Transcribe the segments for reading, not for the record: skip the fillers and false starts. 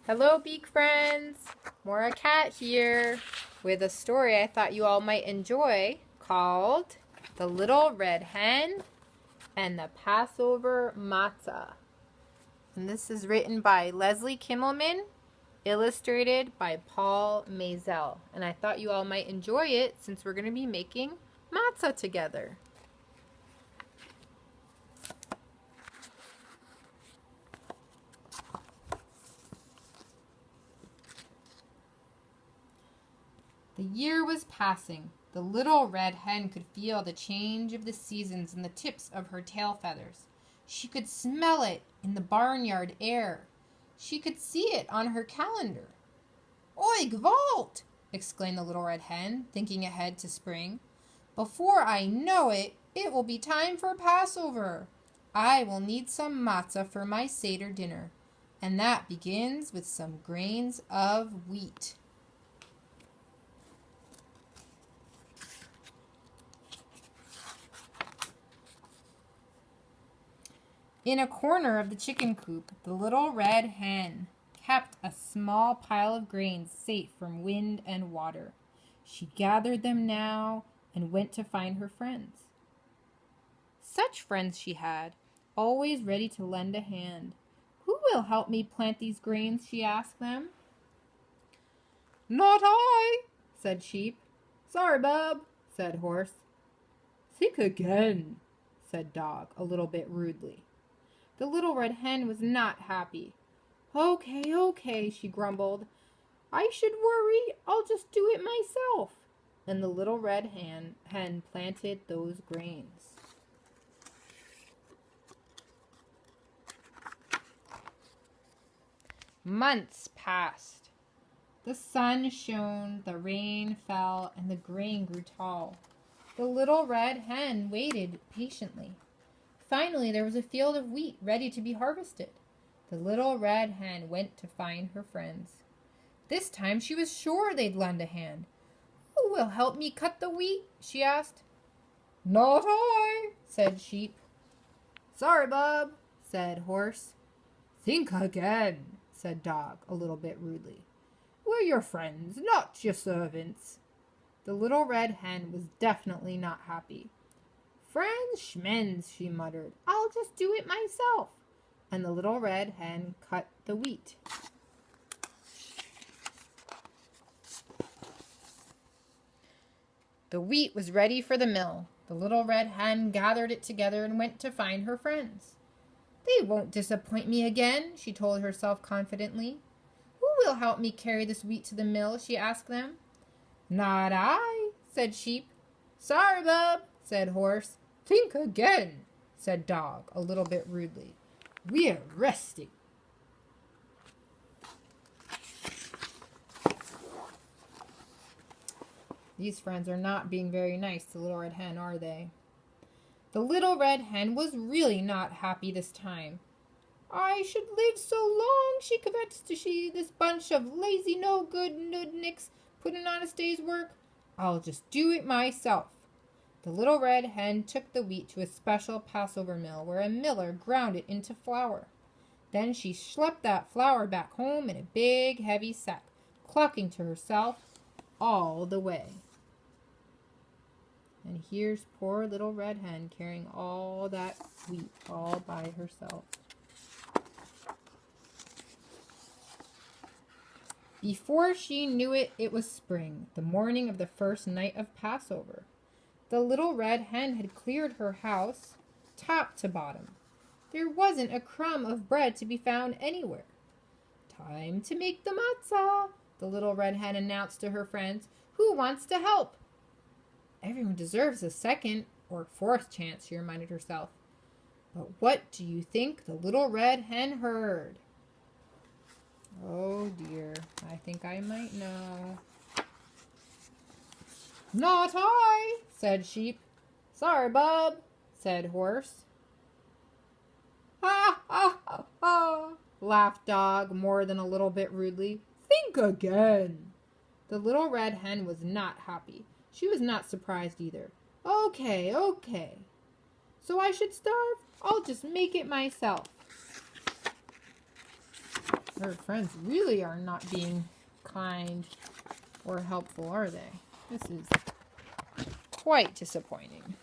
Hello, Beak friends! Morah Kat here with a story I thought you all might enjoy called The Little Red Hen and the Passover Matzah. And this is written by Leslie Kimmelman, illustrated by Paul Mazel. And I thought you all might enjoy it since we're going to be making matzah together. The year was passing. The little red hen could feel the change of the seasons in the tips of her tail feathers. She could smell it in the barnyard air. She could see it on her calendar. "Oi, Gvalt!" exclaimed the little red hen, thinking ahead to spring. "Before I know it, it will be time for Passover. I will need some matzah for my Seder dinner, and that begins with some grains of wheat." In a corner of the chicken coop, the little red hen kept a small pile of grains safe from wind and water. She gathered them now and went to find her friends. Such friends she had, always ready to lend a hand. "Who will help me plant these grains?" she asked them. "Not I," said Sheep. "Sorry, bub," said Horse. "Think again," said Dog, a little bit rudely. The little red hen was not happy. Okay, she grumbled. "I should worry. I'll just do it myself." And the little red hen planted those grains. Months passed. The sun shone, the rain fell, and the grain grew tall. The little red hen waited patiently. Finally, there was a field of wheat ready to be harvested. The little red hen went to find her friends. This time she was sure they'd lend a hand. "Who will help me cut the wheat?" she asked. "Not I," said Sheep. "Sorry, bub," said Horse. "Think again," said Dog, a little bit rudely. "We're your friends, not your servants." The little red hen was definitely not happy. "Friends schmens," she muttered. "I'll just do it myself." And the little red hen cut the wheat. The wheat was ready for the mill. The little red hen gathered it together and went to find her friends. "They won't disappoint me again," she told herself confidently. "Who will help me carry this wheat to the mill?" she asked them. "Not I," said Sheep. "Sorry, bub," said Horse. "Think again," said Dog, a little bit rudely. "We're resting." These friends are not being very nice to Little Red Hen, are they? The Little Red Hen was really not happy this time. "I should live so long," she confessed to this bunch of lazy, no-good nudniks putting on a day's work. "I'll just do it myself." The little red hen took the wheat to a special Passover mill where a miller ground it into flour. Then she schlepped that flour back home in a big, heavy sack, clucking to herself all the way. And here's poor little red hen carrying all that wheat all by herself. Before she knew it, it was spring, the morning of the first night of Passover. The little red hen had cleared her house, top to bottom. There wasn't a crumb of bread to be found anywhere. "Time to make the matzah," the little red hen announced to her friends. "Who wants to help?" "Everyone deserves a second or fourth chance," she reminded herself. But what do you think the little red hen heard? Oh dear, I think I might know. "Not I," said Sheep. "Sorry, bub," said Horse. "Ha, ha, ha, ha," laughed Dog, more than a little bit rudely. "Think again." The little red hen was not happy. She was not surprised either. Okay. So I should starve? I'll just make it myself." Her friends really are not being kind or helpful, are they? This is quite disappointing.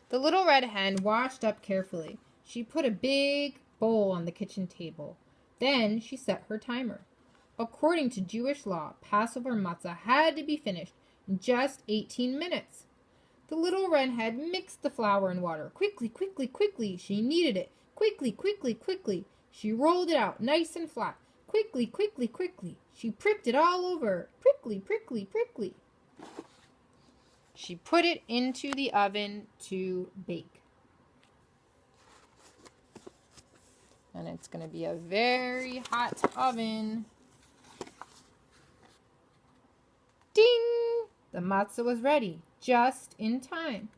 The little red hen washed up carefully. She put a big bowl on the kitchen table. Then she set her timer. According to Jewish law, Passover matzah had to be finished in just 18 minutes. The little red hen mixed the flour and water. Quickly, quickly, quickly. She kneaded it. Quickly, quickly, quickly. She rolled it out nice and flat. Quickly, quickly, quickly. She pricked it all over. Prickly, prickly, prickly. She put it into the oven to bake. And it's going to be a very hot oven. Ding! The matzah was ready, just in time.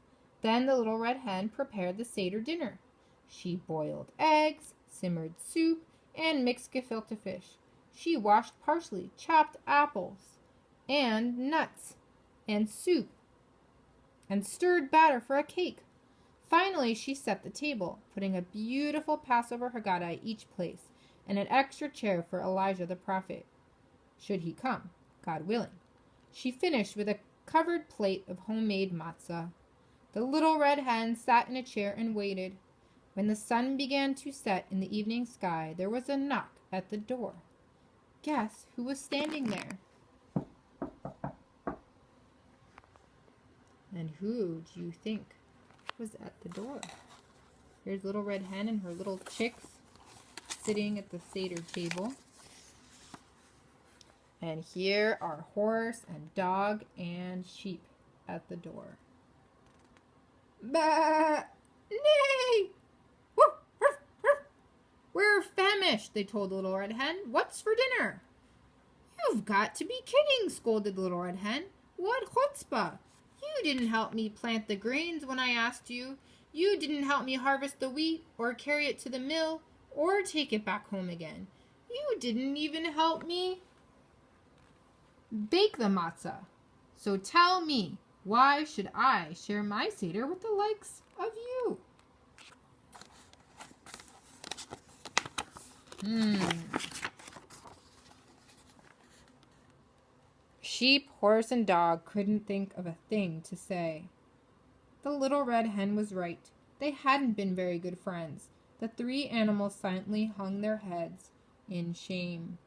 Then the little red hen prepared the Seder dinner. She boiled eggs, simmered soup, and mixed gefilte fish. She washed parsley, chopped apples, and nuts, and soup, and stirred batter for a cake. Finally, she set the table, putting a beautiful Passover Haggadah at each place, and an extra chair for Elijah the prophet, should he come, God willing. She finished with a covered plate of homemade matzah. The little red hen sat in a chair and waited. When the sun began to set in the evening sky, there was a knock at the door. Guess who was standing there? And who do you think was at the door? Here's little red hen and her little chicks sitting at the Seder table. And here are horse and dog and sheep at the door. Bah! Nay! Woof, woof, woof. We're famished, they told the little red hen. What's for dinner? You've got to be kidding, scolded the little red hen. What chutzpah! You didn't help me plant the grains when I asked you. You didn't help me harvest the wheat or carry it to the mill or take it back home again. You didn't even help me bake the matzah. So tell me, why should I share my Seder with the likes of you? Sheep, horse, and dog couldn't think of a thing to say. The little red hen was right. They hadn't been very good friends. The three animals silently hung their heads in shame.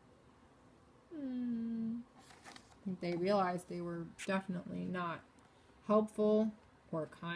They realized they were definitely not helpful or kind.